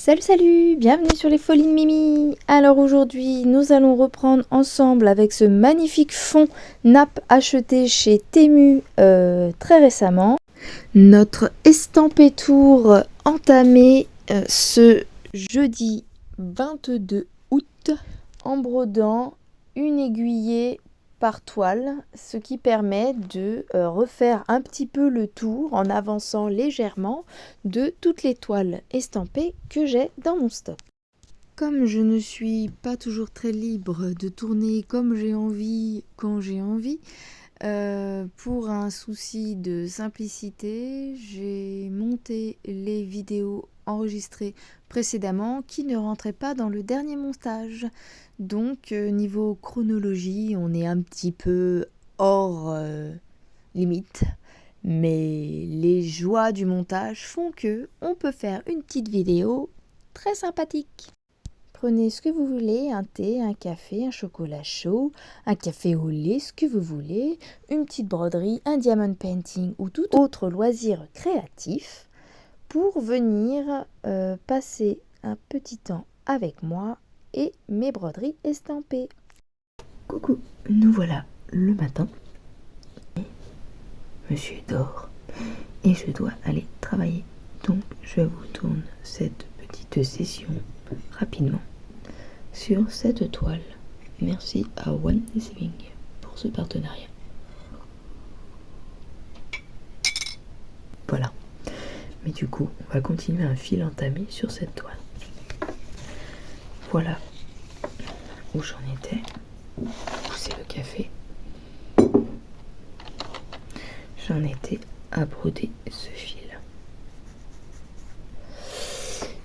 Salut salut, bienvenue sur les Folies de Mimi. Alors aujourd'hui nous allons reprendre ensemble avec ce magnifique fond nappe acheté chez Temu très récemment. Notre estampé tour entamé ce jeudi 22 août en brodant une aiguillée par toile, ce qui permet de refaire un petit peu le tour en avançant légèrement de toutes les toiles estampées que j'ai dans mon stock. Comme je ne suis pas toujours très libre de tourner comme j'ai envie, quand j'ai envie, pour un souci de simplicité, j'ai monté les vidéos enregistrées précédemment qui ne rentraient pas dans le dernier montage. Donc niveau chronologie, on est un petit peu hors limite. Mais les joies du montage font que on peut faire une petite vidéo très sympathique. Prenez ce que vous voulez, un thé, un café, un chocolat chaud, un café au lait, ce que vous voulez, une petite broderie, un diamond painting ou tout autre loisir créatif pour venir passer un petit temps avec moi et mes broderies estampées. Coucou, nous voilà le matin. Monsieur dort et je dois aller travailler. Donc je vous tourne cette petite session rapidement sur cette toile. Merci à One Deceiving pour ce partenariat. Voilà. Mais du coup, on va continuer un fil entamé sur cette toile. Voilà où j'en étais. Pousser le café. J'en étais à broder ce fil.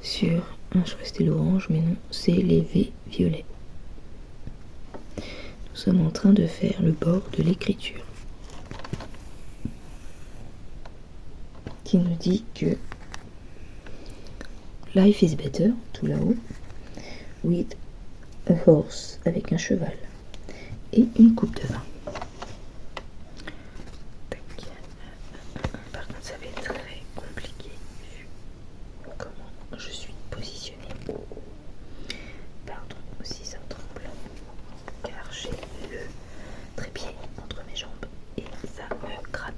Sur je crois que c'était l'orange, mais non, c'est les V violets. Nous sommes en train de faire le bord de l'écriture qui nous dit que life is better, tout là-haut, with a horse, avec un cheval et une coupe de vin. Par contre, ça va être très compliqué vu comment je suis positionnée. Pardon, si ça tremble, car j'ai le trépied entre mes jambes et ça me gratte.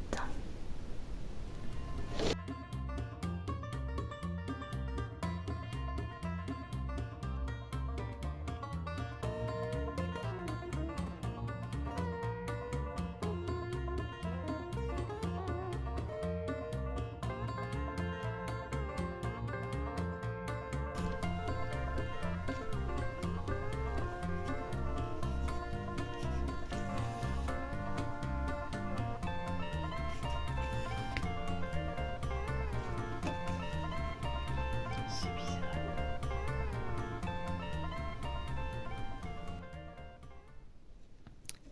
C'est bizarre.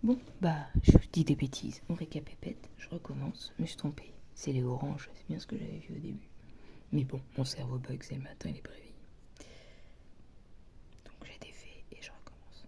Bon, bah, je dis des bêtises. On récapépète, je recommence. Je me suis trompée. C'est les oranges, c'est bien ce que j'avais vu au début. Mais bon, mon cerveau bug, c'est le matin, il est pas réveillé. Donc j'ai défait et je recommence.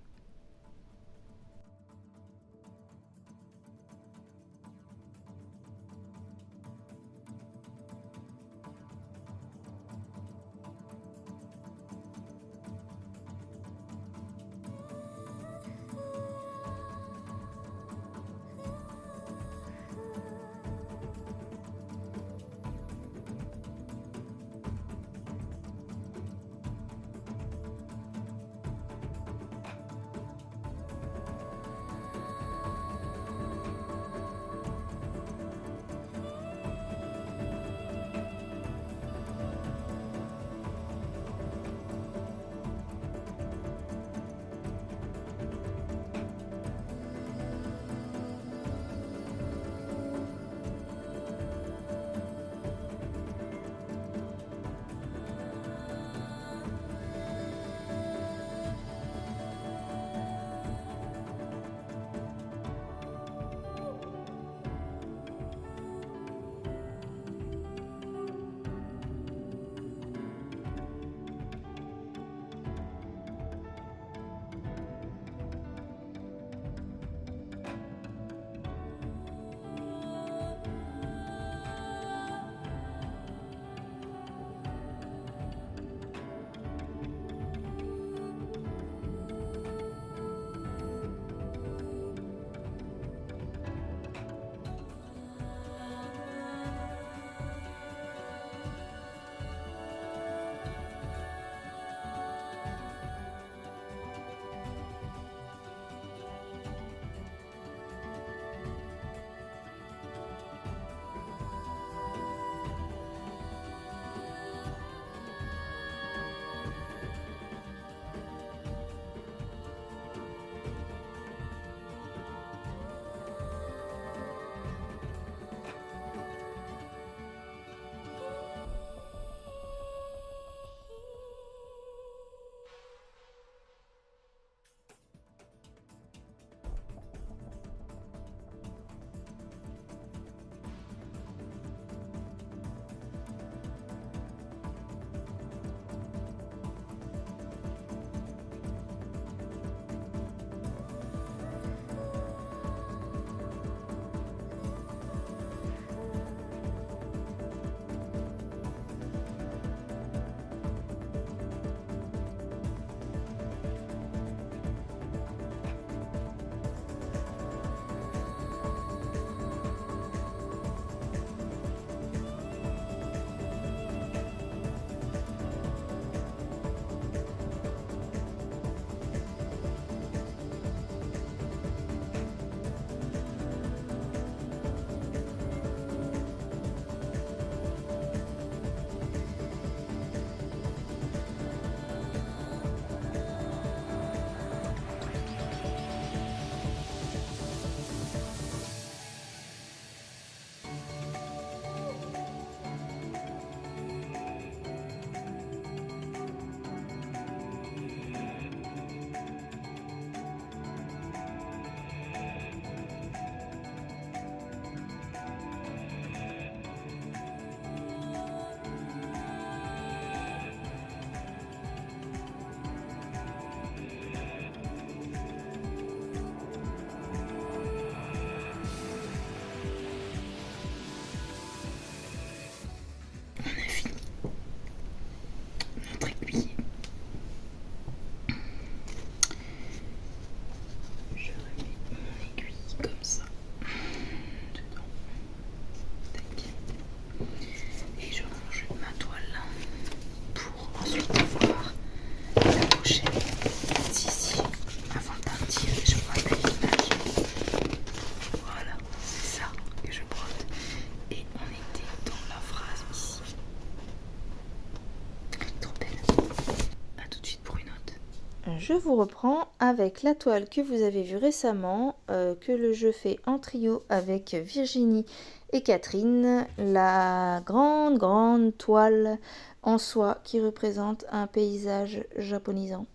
je vous reprends avec la toile que vous avez vue récemment, que je fais en trio avec Virginie et Catherine, la grande toile en soie qui représente un paysage japonisant.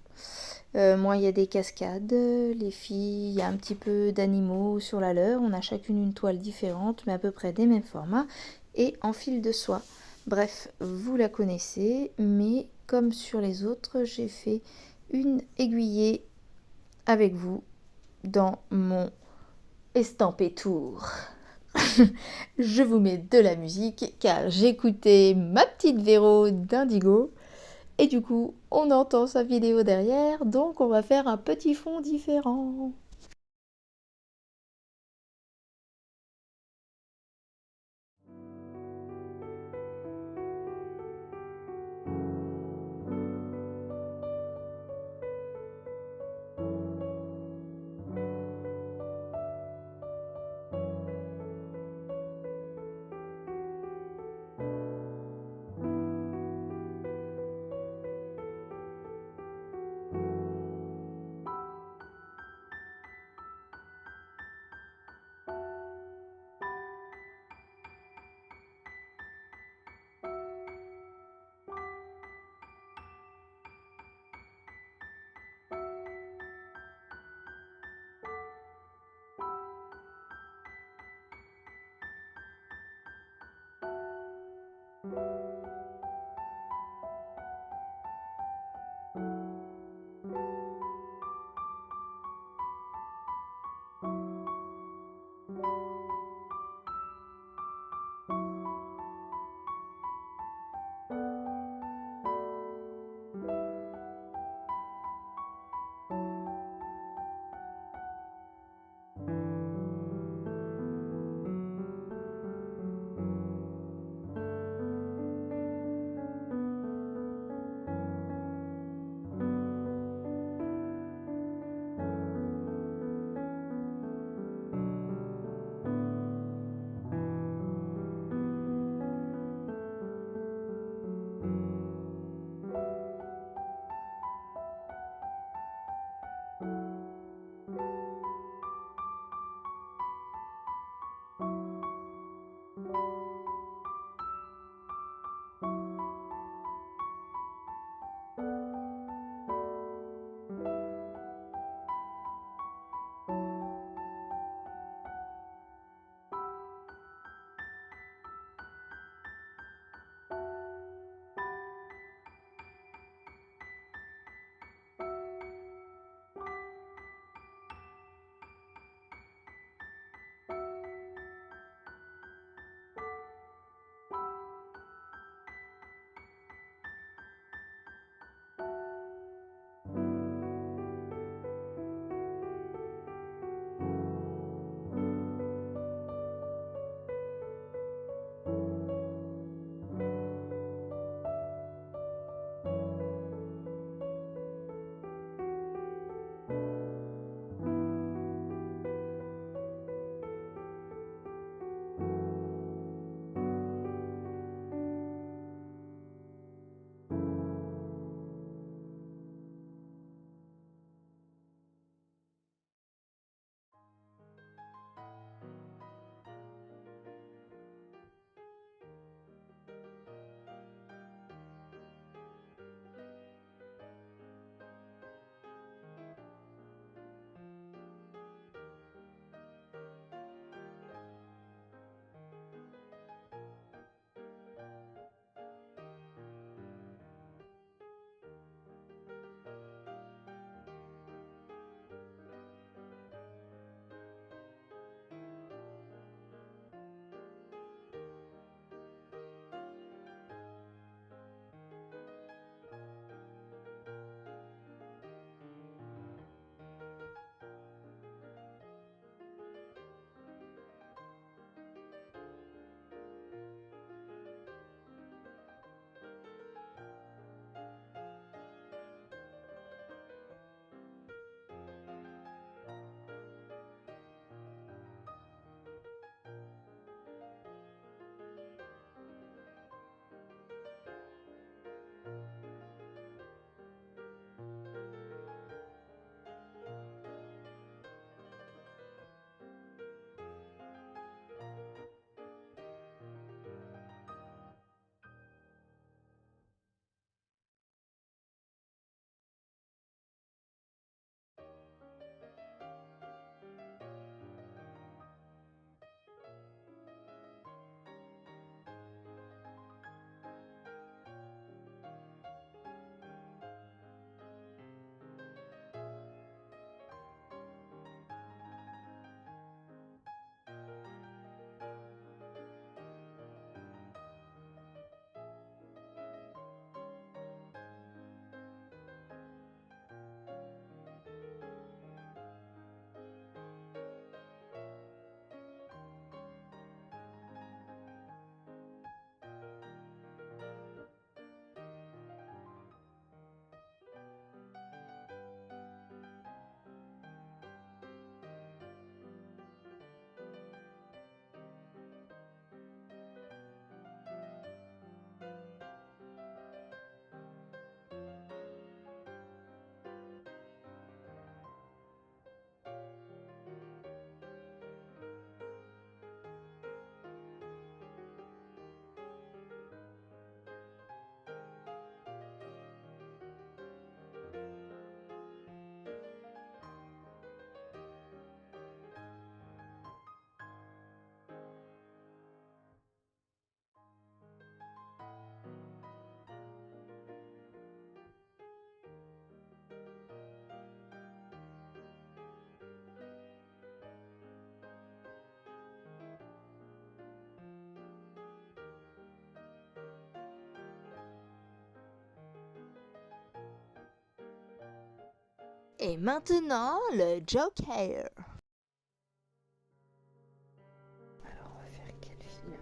Moi, il y a des cascades, les filles, il y a un petit peu d'animaux sur la leur. On a chacune une toile différente, mais à peu près des mêmes formats et en fil de soie. Bref, vous la connaissez, mais comme sur les autres, j'ai fait une aiguillée avec vous dans mon estampé tour. Je vous mets de la musique car j'écoutais ma petite Véro d'Indigo. Et du coup, on entend sa vidéo derrière, donc on va faire un petit fond différent. Et maintenant, le Joker. Alors, on va faire quelle fille?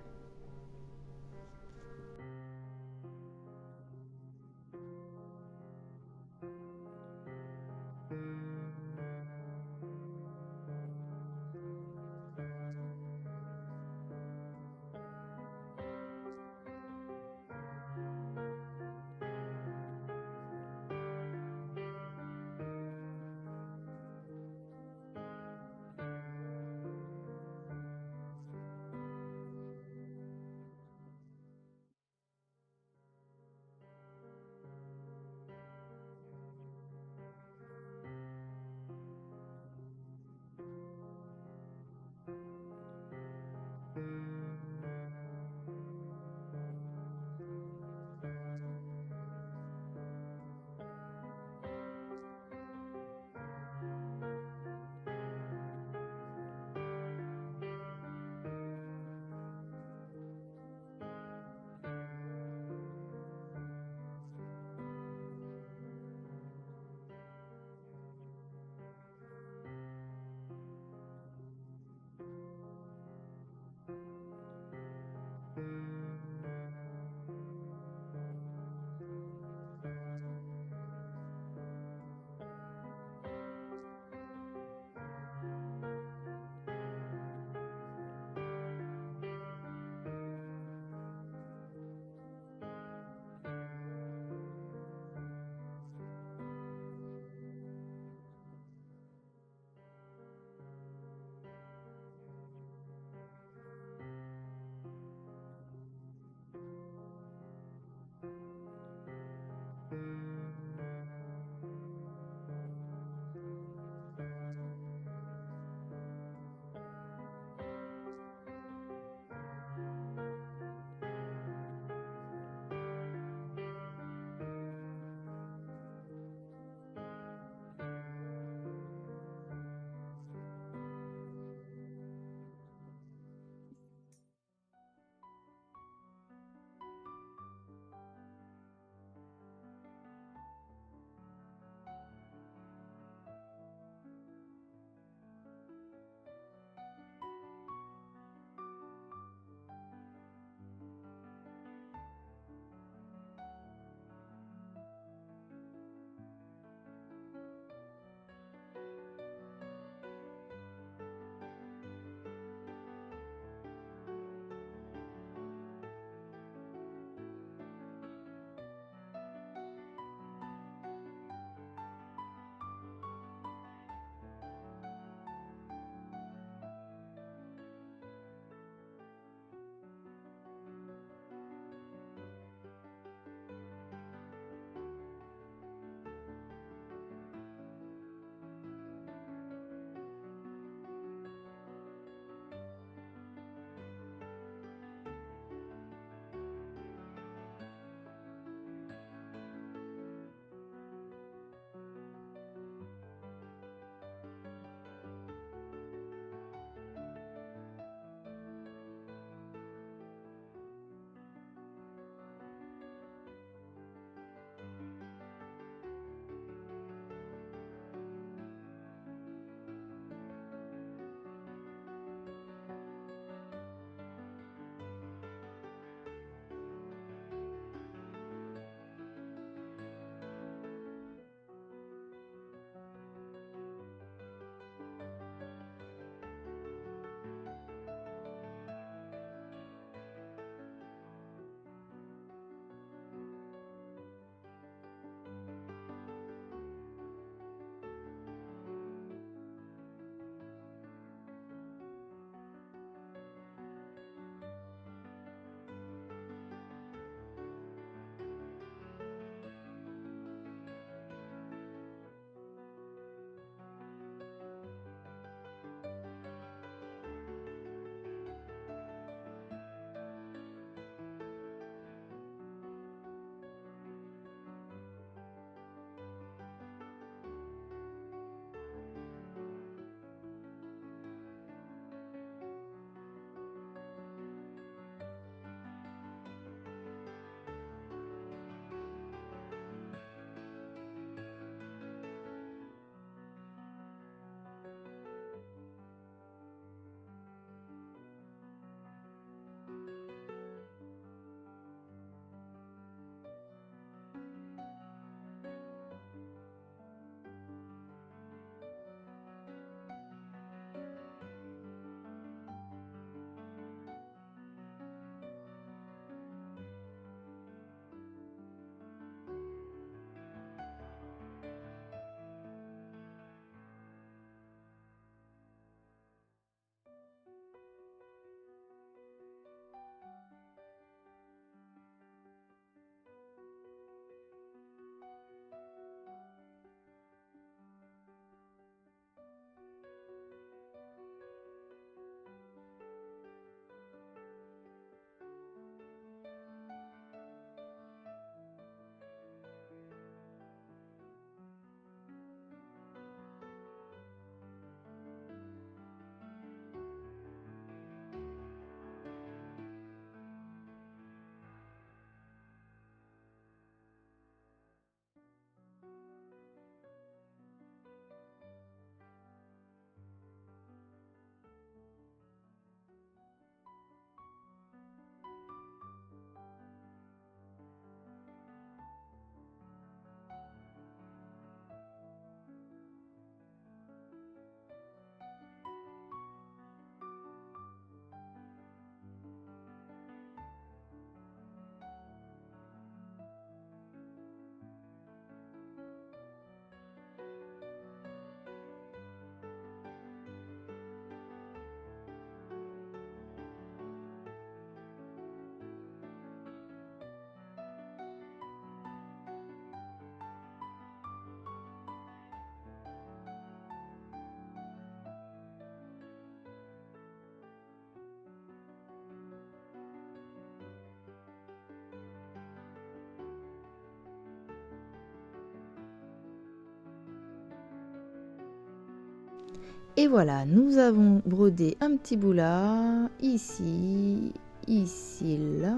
Et voilà, nous avons brodé un petit bout là, ici, ici, là,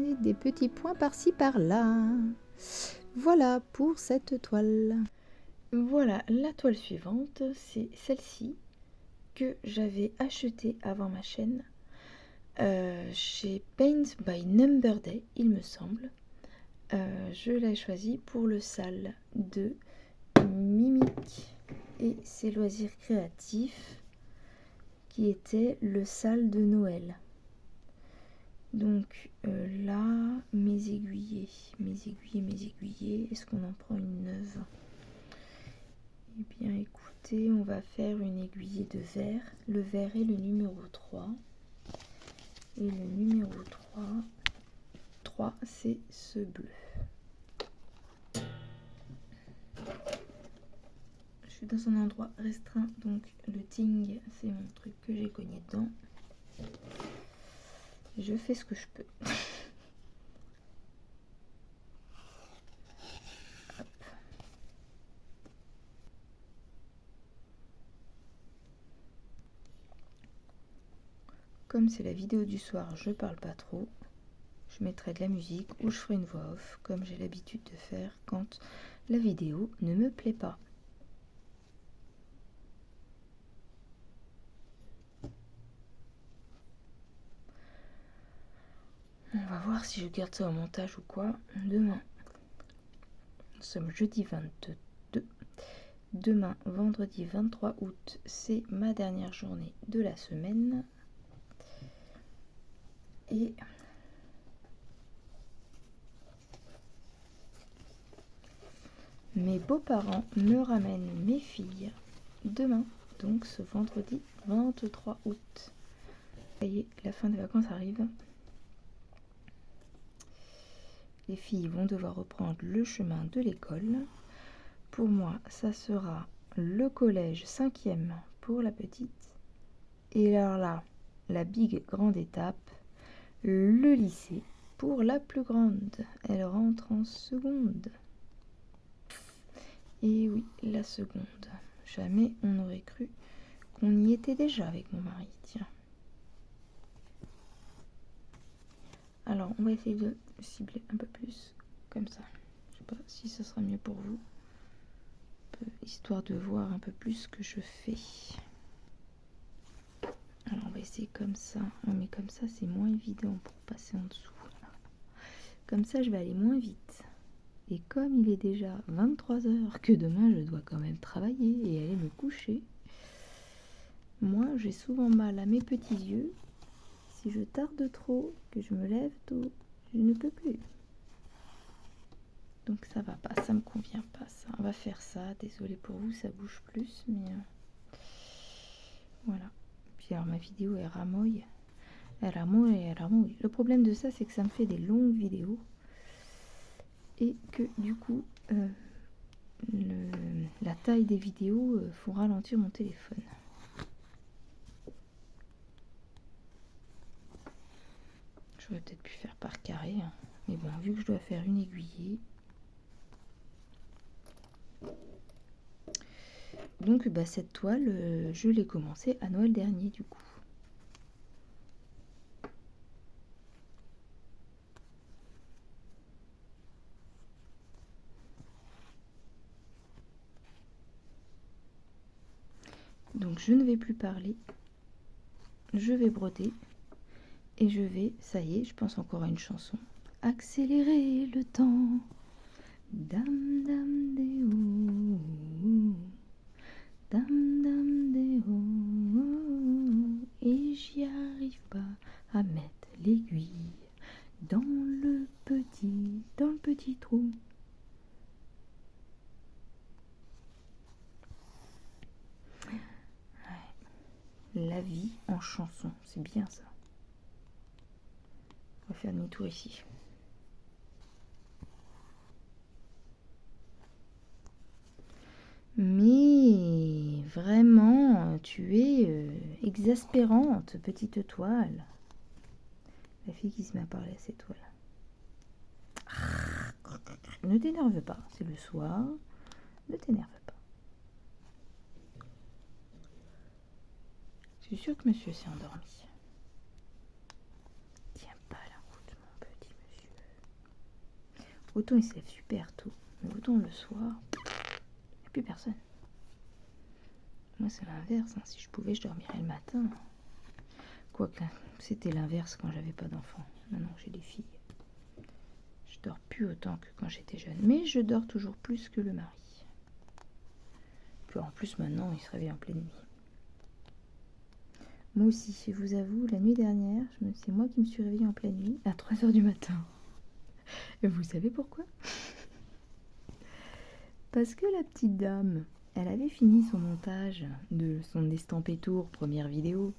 et des petits points par-ci, par-là. Voilà pour cette toile. Voilà, la toile suivante, c'est celle-ci que j'avais achetée avant ma chaîne chez Paint by Number Day, il me semble. Je l'ai choisie pour le sale de Mimic et ses loisirs créatifs, qui était le sale de Noël. Donc là, mes aiguillés, est-ce qu'on en prend une neuve? Eh bien écoutez, on va faire une aiguillée de vert. Le vert est le numéro 3. Et le numéro 3 c'est ce bleu. Je suis dans un endroit restreint, donc le ting, c'est mon truc que j'ai cogné dedans. Je fais ce que je peux. Hop. Comme c'est la vidéo du soir, je parle pas trop. Je mettrai de la musique ou je ferai une voix off, comme j'ai l'habitude de faire quand la vidéo ne me plaît pas. On va voir si je garde ça au montage ou quoi. Demain, nous sommes jeudi 22. Demain, vendredi 23 août, c'est ma dernière journée de la semaine. Et mes beaux-parents me ramènent mes filles demain, donc ce vendredi 23 août. Ça y est, la fin des vacances arrive. Les filles vont devoir reprendre le chemin de l'école. Pour moi, ça sera le collège 5e pour la petite. Et alors là, la big grande étape, le lycée pour la plus grande. Elle rentre en seconde. Et oui, la seconde. Jamais on n'aurait cru qu'on y était déjà avec mon mari. Tiens. Alors, on va essayer de cibler un peu plus, comme ça. Je sais pas si ça sera mieux pour vous. Histoire de voir un peu plus ce que je fais. Alors, on va essayer comme ça. Oh, mais comme ça, c'est moins évident pour passer en dessous. Comme ça, je vais aller moins vite. Et comme il est déjà 23h, que demain, je dois quand même travailler et aller me coucher, moi, j'ai souvent mal à mes petits yeux. Si je tarde trop, que je me lève tôt, je ne peux plus. Donc ça va pas, ça me convient pas ça. On va faire ça, désolée pour vous, ça bouge plus, mais voilà. Puis alors ma vidéo elle ramouille. Elle ramouille. Le problème de ça, c'est que ça me fait des longues vidéos. Et que du coup, la taille des vidéos font ralentir mon téléphone. J'aurais peut-être pu faire par carré, hein. Mais bon, vu que je dois faire une aiguillée. Donc bah, cette toile, je l'ai commencée à Noël dernier du coup. Donc je ne vais plus parler, je vais broder et je vais, ça y est, je pense encore à une chanson. Accélérer le temps, dam dam déo, dam dam déo, et j'y arrive pas à mettre l'aiguille dans le petit trou. La vie en chanson, c'est bien ça. On va faire demi-tour ici. Mais vraiment, tu es exaspérante, petite toile. La fille qui se met à parler à cette toile. Ne t'énerve pas, c'est le soir. Ne t'énerve pas. Je suis sûre que monsieur s'est endormi. Tiens pas la route, mon petit monsieur. Autant il se lève super tôt, mais autant le soir, il n'y a plus personne. Moi, c'est l'inverse. Hein. Si je pouvais, je dormirais le matin. Quoique, c'était l'inverse quand j'avais pas d'enfants. Maintenant que j'ai des filles. Je dors plus autant que quand j'étais jeune. Mais je dors toujours plus que le mari. Puis en plus, maintenant, il se réveille en pleine nuit. Moi aussi, je vous avoue, la nuit dernière, c'est moi qui me suis réveillée en pleine nuit à 3h du matin. Et vous savez pourquoi? Parce que la petite dame, elle avait fini son montage de son estampé tour première vidéo.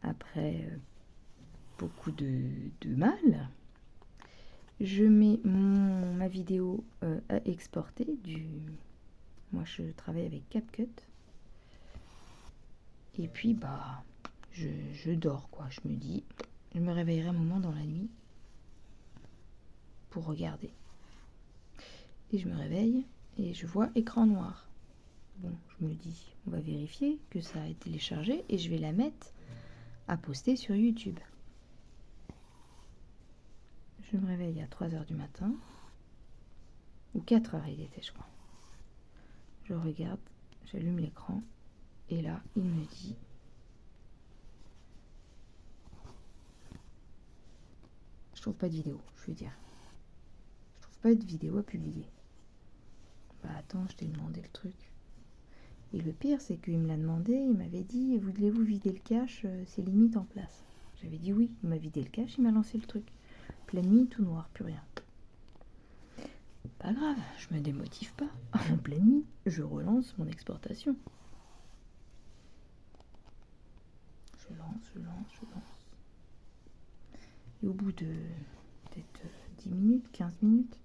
Après beaucoup de mal, je mets ma vidéo à exporter. Moi, je travaille avec CapCut. Et puis, je dors, quoi. Je me dis, je me réveillerai un moment dans la nuit pour regarder. Et je me réveille et je vois écran noir. Bon, je me dis, on va vérifier que ça a été téléchargé et je vais la mettre à poster sur YouTube. Je me réveille à 3h du matin, ou 4h il était, je crois. Je regarde, j'allume l'écran, et là, il me dit je trouve pas de vidéo, je veux dire. Je trouve pas de vidéo à publier. Bah attends, je t'ai demandé le truc. Et le pire, c'est qu'il me l'a demandé, il m'avait dit, voulez-vous vider le cache, c'est limite en place. J'avais dit oui, il m'a vidé le cache, il m'a lancé le truc. Pleine nuit, tout noir, plus rien. Pas grave, je me démotive pas. En pleine nuit, je relance mon exportation. Je lance. Et au bout de peut-être 10 minutes, 15 minutes,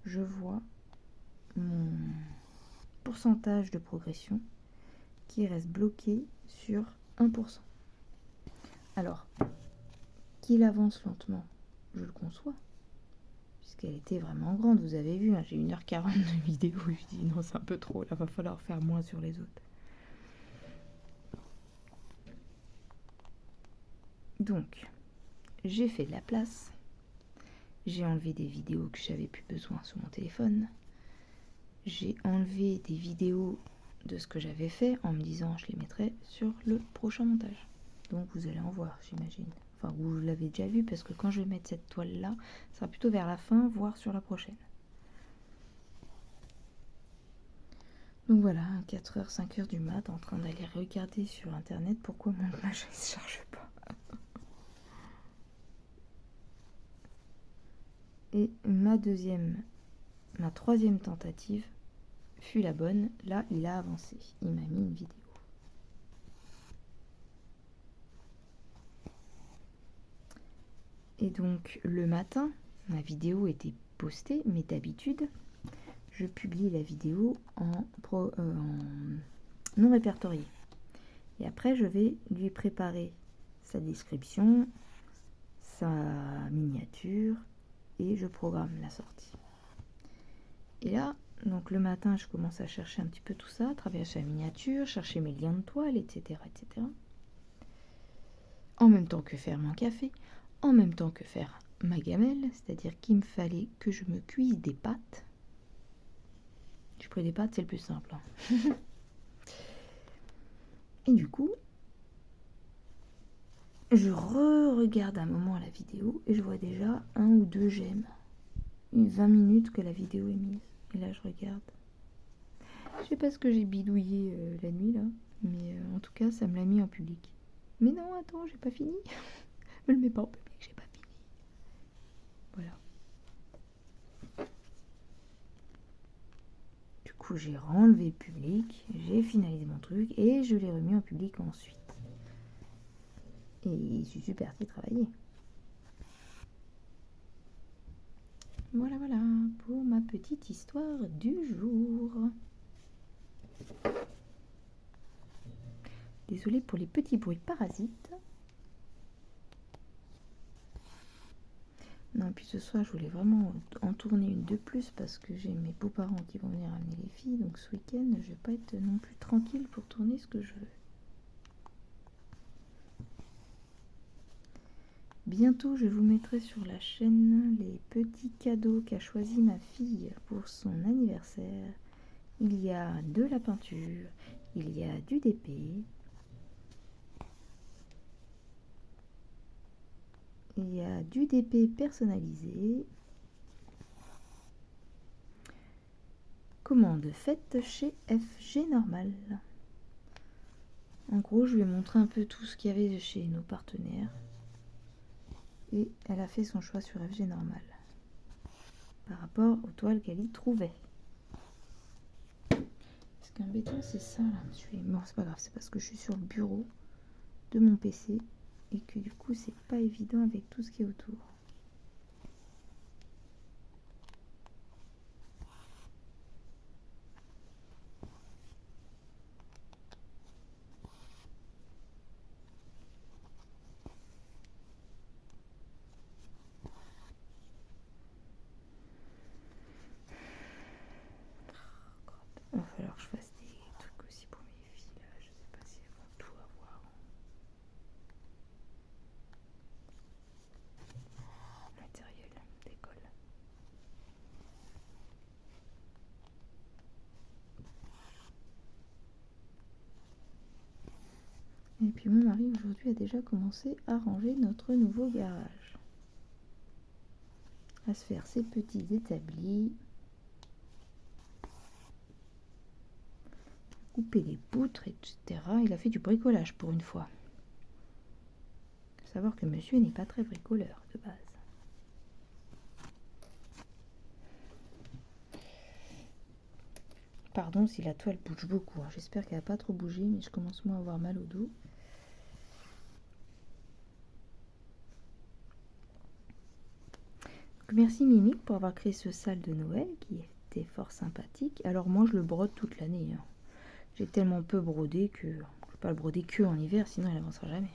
je vois mon pourcentage de progression qui reste bloqué sur 1%. Alors, qu'il avance lentement, je le conçois, puisqu'elle était vraiment grande, vous avez vu, hein, j'ai 1h40 de vidéo, je dis non, c'est un peu trop, là va falloir faire moins sur les autres. Donc, j'ai fait de la place, j'ai enlevé des vidéos que j'avais plus besoin sur mon téléphone, j'ai enlevé des vidéos de ce que j'avais fait en me disant je les mettrai sur le prochain montage. Donc vous allez en voir, j'imagine. Enfin, vous l'avez déjà vu parce que quand je vais mettre cette toile-là, ça sera plutôt vers la fin, voire sur la prochaine. Donc voilà, 4h, 5h du mat, en train d'aller regarder sur internet pourquoi mon image ne se charge pas. Et ma troisième tentative fut la bonne. Là, il a avancé. Il m'a mis une vidéo. Et donc, le matin, ma vidéo était postée, mais d'habitude, je publie la vidéo en non répertorié. Et après, je vais lui préparer sa description, sa miniature, et je programme la sortie. Et là, donc le matin, je commence à chercher un petit peu tout ça, travailler sa miniature, chercher mes liens de toile, etc., etc. En même temps que faire mon café, en même temps que faire ma gamelle, c'est-à-dire qu'il me fallait que je me cuise des pâtes. Je pris des pâtes, c'est le plus simple. Hein. Et du coup, je re-regarde un moment la vidéo et je vois déjà 1 ou 2 j'aime. 20 minutes que la vidéo est mise. Et là, je regarde. Je sais pas ce que j'ai bidouillé la nuit, là. Mais en tout cas, ça me l'a mis en public. Mais non, attends, j'ai pas fini. Me le mets pas en public, j'ai pas fini. Voilà. Du coup, j'ai renlevé le public, j'ai finalisé mon truc et je l'ai remis en public ensuite. Et je suis partie travailler. Voilà, pour ma petite histoire du jour. Désolée pour les petits bruits parasites. Non, puis ce soir, je voulais vraiment en tourner une de plus parce que j'ai mes beaux-parents qui vont venir amener les filles. Donc ce week-end, je vais pas être non plus tranquille pour tourner ce que je veux. Bientôt, je vous mettrai sur la chaîne les petits cadeaux qu'a choisi ma fille pour son anniversaire. Il y a de la peinture, il y a du DP, il y a du DP personnalisé. Commande faite chez FG Normal. En gros, je lui ai montré un peu tout ce qu'il y avait chez nos partenaires. Et elle a fait son choix sur FG Normal par rapport aux toiles qu'elle y trouvait. Ce qui est embêtant, c'est ça là. Bon, c'est pas grave, c'est parce que je suis sur le bureau de mon PC et que du coup, c'est pas évident avec tout ce qui est autour. Il va falloir que je fasse des trucs aussi pour mes filles là. Je sais pas si elles vont tout avoir. Matériel d'école. Et puis mon mari aujourd'hui a déjà commencé à ranger notre nouveau garage. À se faire ses petits établis. Couper les poutres, etc. Il a fait du bricolage pour une fois. Faut savoir que monsieur n'est pas très bricoleur de base. Pardon si la toile bouge beaucoup. J'espère qu'elle va pas trop bouger, mais je commence moi à avoir mal au dos. Donc, merci Mimi pour avoir créé ce salle de Noël qui était fort sympathique. Alors moi je le brode toute l'année. J'ai tellement peu brodé que je ne peux pas le broder que en hiver, sinon il n'avancera jamais.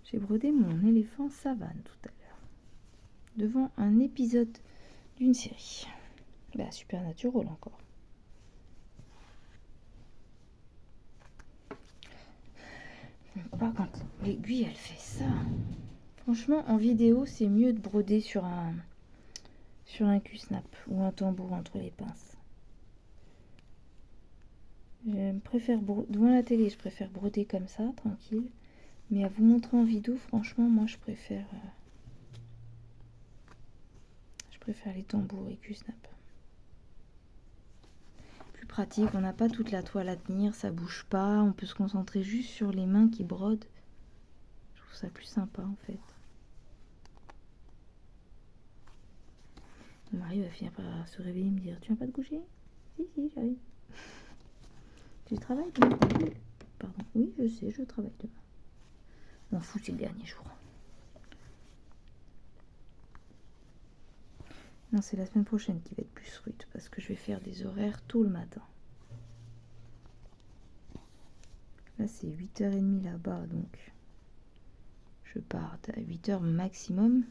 J'ai brodé mon éléphant savane tout à l'heure, devant un épisode d'une série. Bah, Supernatural encore. Pas quand l'aiguille elle fait ça. Franchement, en vidéo, c'est mieux de broder sur un Q-snap ou un tambour entre les pinces. Je préfère devant la télé, je préfère broder comme ça, tranquille. Mais à vous montrer en vidéo, franchement, moi je préfère les tambours et Q-snap. Plus pratique, on n'a pas toute la toile à tenir, ça bouge pas, on peut se concentrer juste sur les mains qui brodent. Je trouve ça plus sympa en fait. Mon mari va finir par se réveiller et me dire: tu viens pas te coucher? Si, j'arrive. Tu travailles demain? Pardon, oui, je sais, je travaille demain. M'en fous, c'est le dernier jour. Non, c'est la semaine prochaine qui va être plus rude parce que je vais faire des horaires tôt le matin. Là, c'est 8h30 là-bas, donc je pars à 8h maximum.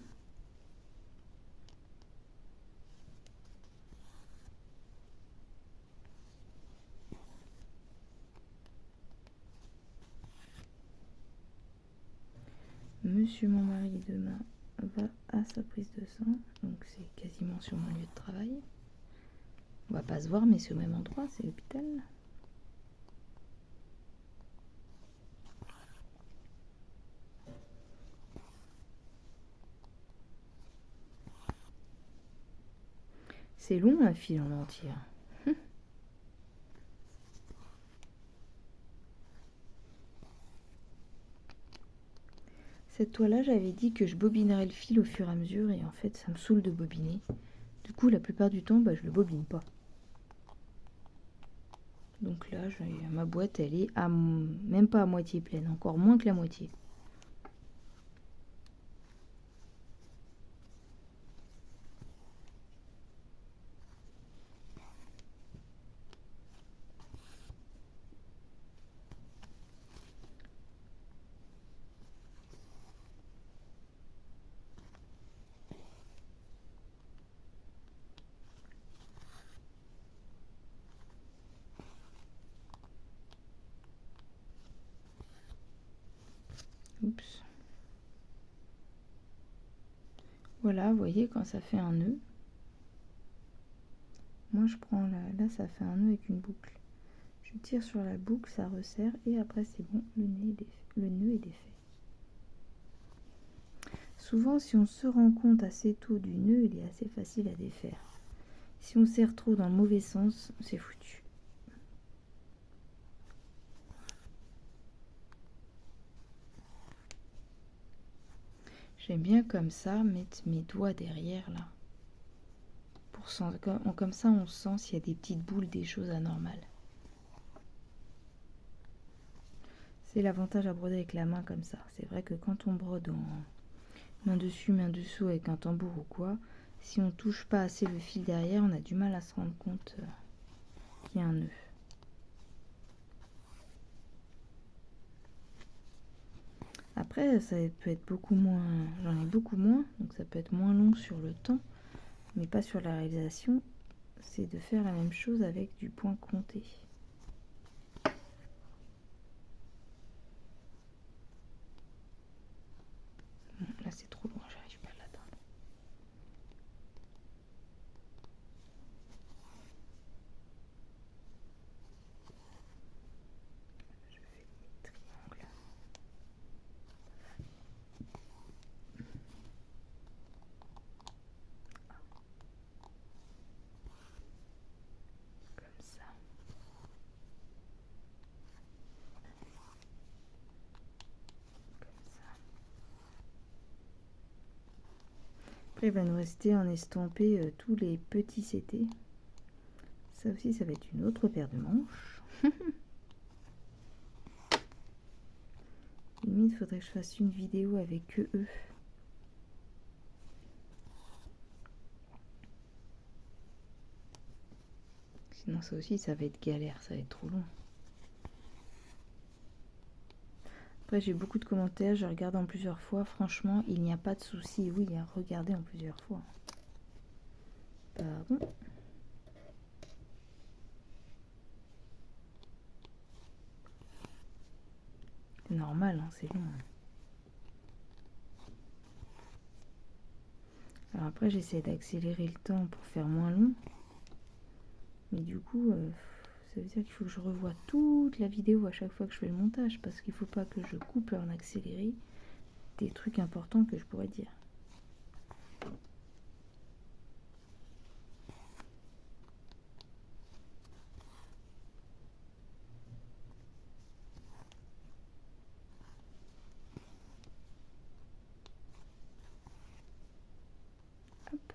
Monsieur mon mari demain va à sa prise de sang, donc c'est quasiment sur mon lieu de travail. On va pas se voir, mais c'est au même endroit, c'est l'hôpital. C'est long un fil en entier. Cette toile-là, j'avais dit que je bobinerais le fil au fur et à mesure, et en fait, ça me saoule de bobiner. Du coup, la plupart du temps, je le bobine pas. Donc là, ma boîte, elle est même pas à moitié pleine, encore moins que la moitié. Oups. Voilà, vous voyez, quand ça fait un nœud, moi je prends là ça fait un nœud avec une boucle. Je tire sur la boucle, ça resserre et après c'est bon, le nœud est défait. Souvent, si on se rend compte assez tôt du nœud, il est assez facile à défaire. Si on serre trop dans le mauvais sens, c'est foutu. J'aime bien comme ça mettre mes doigts derrière là. Comme ça on sent s'il y a des petites boules, des choses anormales. C'est l'avantage à broder avec la main comme ça. C'est vrai que quand on brode en main dessus, main dessous avec un tambour ou quoi, si on touche pas assez le fil derrière, on a du mal à se rendre compte qu'il y a un nœud. Après, ça peut être beaucoup moins, j'en ai beaucoup moins, donc ça peut être moins long sur le temps, mais pas sur la réalisation. C'est de faire la même chose avec du point compté. Bon, là c'est trop loin, j'arrive pas à l'atteindre. Je fais mes triangles. Comme ça. Comme ça. Après, il va nous rester en estampé tous les petits CT. Ça aussi, ça va être une autre paire de manches. Limite, il faudrait que je fasse une vidéo avec eux. Sinon, ça aussi, ça va être galère, ça va être trop long. Après, j'ai beaucoup de commentaires, je regarde en plusieurs fois. Franchement, il n'y a pas de souci. Oui, à regarder en plusieurs fois. Pardon. C'est normal, hein, c'est long. Alors après, j'essaie d'accélérer le temps pour faire moins long. Mais du coup, ça veut dire qu'il faut que je revoie toute la vidéo à chaque fois que je fais le montage. Parce qu'il ne faut pas que je coupe en accéléré des trucs importants que je pourrais dire. Hop.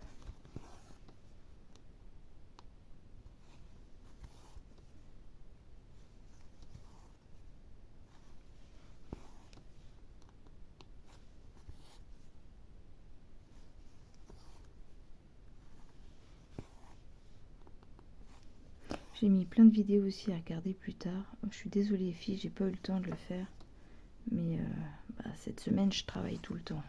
J'ai mis plein de vidéos aussi à regarder plus tard. Je suis désolée les filles, j'ai pas eu le temps de le faire. Mais cette semaine, je travaille tout le temps.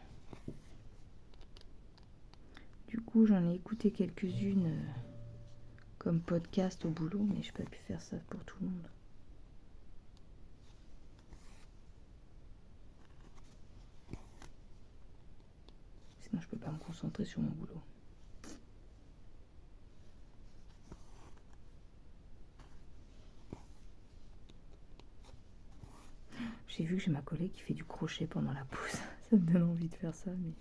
Du coup, j'en ai écouté quelques-unes comme podcast au boulot, mais je n'ai pas pu faire ça pour tout le monde. Sinon, je peux pas me concentrer sur mon boulot. J'ai vu que j'ai ma collègue qui fait du crochet pendant la pause. Ça me donne envie de faire ça, mais... De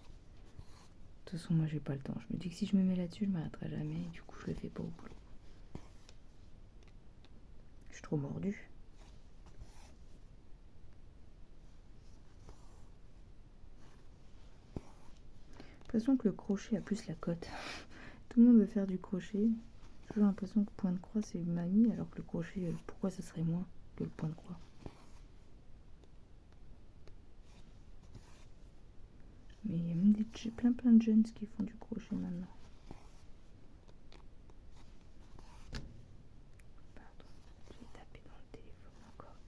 toute façon, moi, j'ai pas le temps. Je me dis que si je me mets là-dessus, je m'arrêterai jamais. Et du coup, je le fais pas au boulot. Je suis trop mordue. J'ai l'impression que le crochet a plus la cote. Tout le monde veut faire du crochet. J'ai toujours l'impression que le point de croix c'est mamie, alors que le crochet, pourquoi ça serait moins que le point de croix? Mais il y a même plein de jeunes qui font du crochet maintenant. Pardon, j'ai tapé dans le téléphone encore.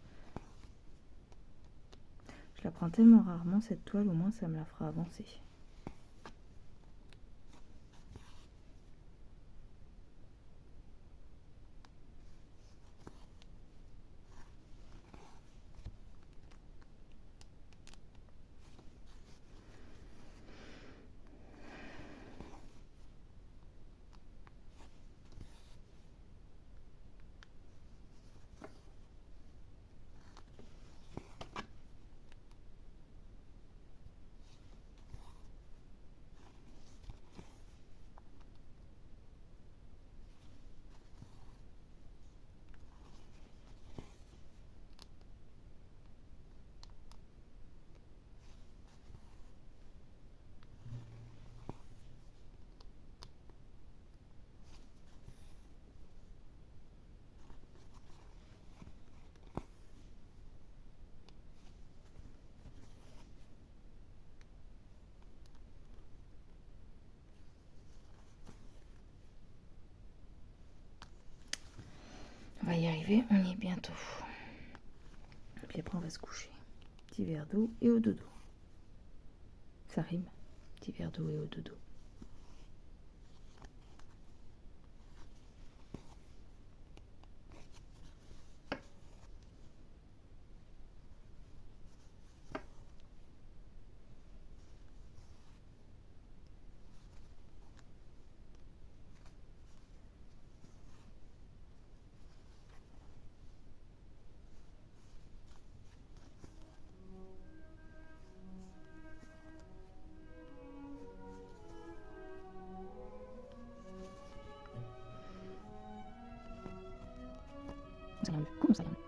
Je la prends tellement rarement cette toile, au moins ça me la fera avancer. On va y arriver, on y est bientôt. Puis après on va se coucher. Petit verre d'eau et au dodo. Ça rime. Petit verre d'eau et au dodo. Ça vient mieux. Comment ça vient mieux?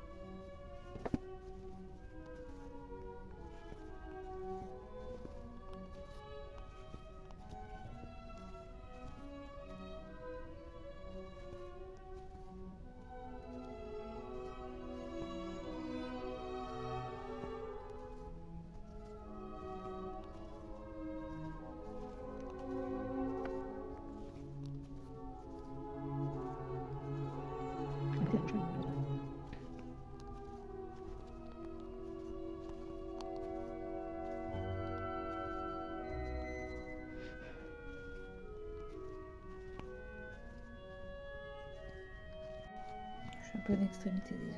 Je suis un peu en extrémité, désolée.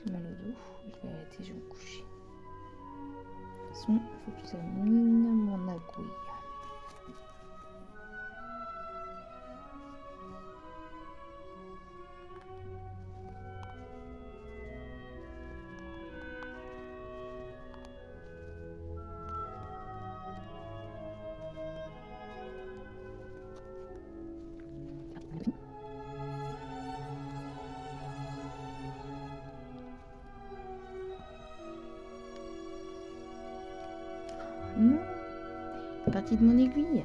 J'ai mal au dos, je vais arrêter, je vais me coucher. De toute façon, il faut que tu termines mon agouille. Non, c'est parti de mon aiguille.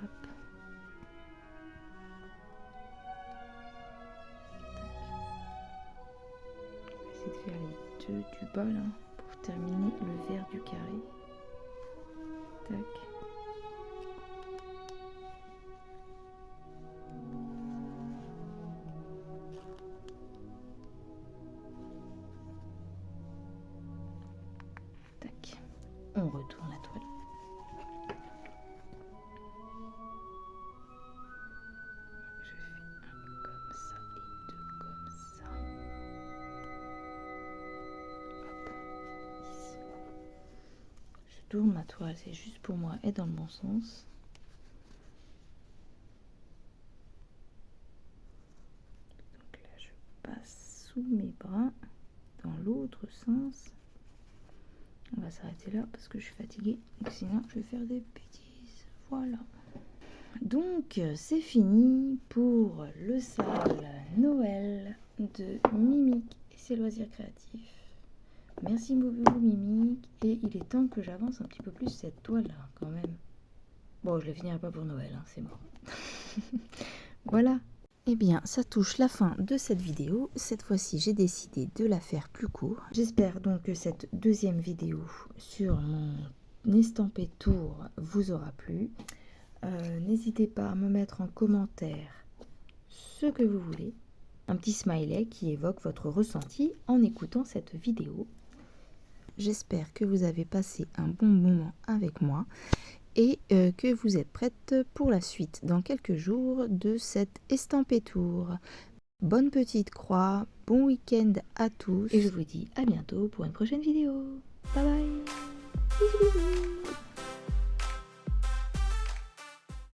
Hop. On va essayer de faire les deux du bas là pour terminer le vert du carré. Tac. Tac. On retourne la toile. Je fais un comme ça et deux comme ça. Hop. Ici. Je tourne ma toile, c'est juste pour moi et dans le bon sens. Donc là, je passe sous mes bras dans l'autre sens. On va s'arrêter là parce que je suis fatiguée, donc sinon je vais faire des bêtises. Voilà. Donc c'est fini pour le sale Noël de Mimic et ses loisirs créatifs. merci beaucoup Mimi. Et il est temps que j'avance un petit peu plus cette toile là quand même. Bon, je la finirai pas pour Noël, hein, c'est mort. Voilà. Eh bien, ça touche la fin de cette vidéo. Cette fois-ci, j'ai décidé de la faire plus court. J'espère donc que cette deuxième vidéo sur mon estampé tour vous aura plu. N'hésitez pas à me mettre en commentaire ce que vous voulez. Un petit smiley qui évoque votre ressenti en écoutant cette vidéo. J'espère que vous avez passé un bon moment avec moi et que vous êtes prête pour la suite dans quelques jours de cet estampé tour. Bonne petite croix, bon week-end à tous et je vous dis à bientôt pour une prochaine vidéo. Bye bye. Bisous bisous.